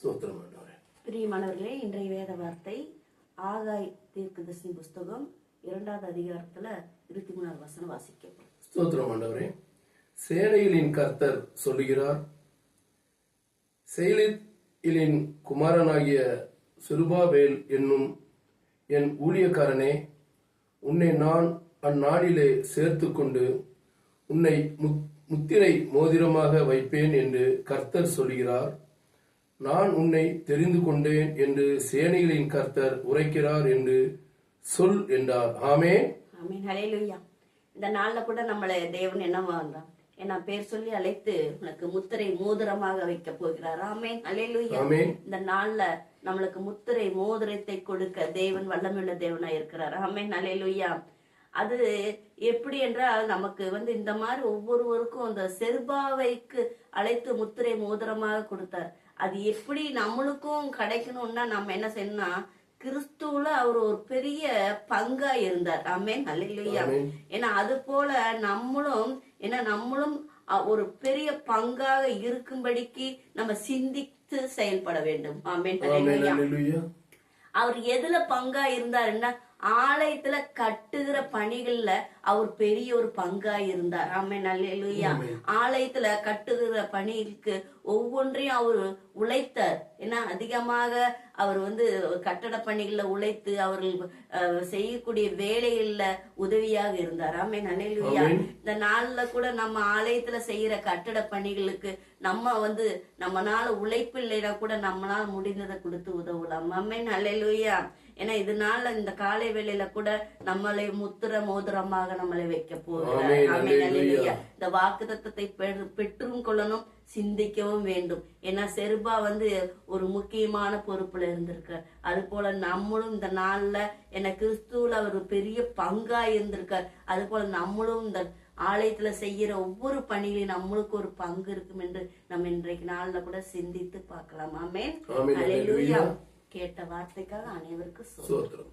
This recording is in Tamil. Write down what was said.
ஸ்தோத்திரம் ஆண்டவரே. பிரியமானவர்களே, இன்றைய வேத வார்த்தை ஆகாய் தீர்க்கதரிசி புஸ்தகம் 2வது அதிகாரத்துல 23வது வசனம் வாசிக்கப்படும். ஸ்தோத்திரம் ஆண்டவரே. சேனைகளின் கர்த்தர் சொல்லுகிறார், செயலின் குமாரனாகிய செருபாபேல் என்னும் என் ஊழியக்காரனே, உன்னை நான் அந்நாளிலே சேர்த்து கொண்டு உன்னை முத்திரை மோதிரமாக வைப்பேன் என்று கர்த்தர் சொல்கிறார். நான் உன்னை தெரிந்து கொண்டேன் என்று சேனைகளின் கர்த்தர் உரைக்கிறார் என்று சொல் என்றார். ஆமென். ஆமென். ஹல்லேலூயா. இந்த நாள்ல கூட நம்மளை தேவன் என்னவா வந்தான், என்ன பேர் சொல்லி அழைத்து உனக்கு முத்திரை மோதிரமாக வைக்க போகிறார். ஆமென். ஹல்லேலூயா. இந்த நாள்ல நம்மளுக்கு முத்திரை மோதிரத்தை கொடுக்க தேவன் வல்லமையுள்ள தேவனா இருக்கிறார். ஆமென். ஹல்லேலூயா. அது எப்படி என்றால், நமக்கு இந்த மாதிரி ஒவ்வொருவருக்கும் அந்த செருபாவைக்கு அழைத்து முத்திரை மோதிரமாக கொடுத்தார். அது எப்படி நம்மளுக்கும் கிடைக்கணும்னா நம்ம என்ன செய்யணும்னா, கிறிஸ்துவுல அவர் ஒரு பெரிய பங்கா இருந்தார். ஆமென். ஹல்லேலூயா. ஏன்னா அது போல நம்மளும் ஒரு பெரிய பங்காக இருக்கும்படிக்கு நம்ம சிந்தித்து செயல்பட வேண்டும். ஆமென். ஹல்லேலூயா. அவர் எதுல பங்கா இருந்தாருன்னா, ஆலயத்துல கட்டுகிற பணிகள்ல அவர் பெரிய ஒரு பங்கா இருந்தார். ஆமென். அல்லேலூயா. ஆலயத்துல கட்டுகிற பணிக்கு ஒவ்வொன்றையும் அவர் உழைத்தார். ஏன்னா அதிகமாக அவர் கட்டட பணிகள்ல உழைத்து அவர்கள் செய்யக்கூடிய வேலைகள்ல உதவியாக இருந்தார். ஆமென். அல்லேலூயா. இந்த நாள்ல கூட நம்ம ஆலயத்துல செய்யற கட்டட பணிகளுக்கு நம்மனால உழைப்பு இல்லைன்னா கூட நம்மளால முடிந்ததை கொடுத்து உதவலாம். ஆமென். அல்லேலூயா. ஏன்னா இதனால இந்த காலை வேளையில கூட நம்மளை முத்திர மோதிரமாக நம்மளை வைக்க போகிறார். ஆமென். அல்லேலூயா. இந்த வாக்குத்தத்தத்தை பெற்றும் கொள்ளணும், சிந்திக்கவும் வேண்டும். ஏன்னா செருபா ஒரு முக்கியமான பொறுப்புல இருந்திருக்கார். அது போல நம்மளும் இந்த நாள்ல கிறிஸ்துவுல அவர் பெரிய பங்கா இருந்திருக்கார். அது போல நம்மளும் இந்த ஆலயத்துல செய்யற ஒவ்வொரு பணியிலும் நம்மளுக்கு ஒரு பங்கு இருக்கும் என்று நம்ம இன்றைக்கு நாள்ல கூட சிந்தித்து பார்க்கலாம். ஆமென். அல்லேலூயா. கேட்ட வார்த்தைக்காக அனைவருக்கும் ஸ்தோத்திரம்.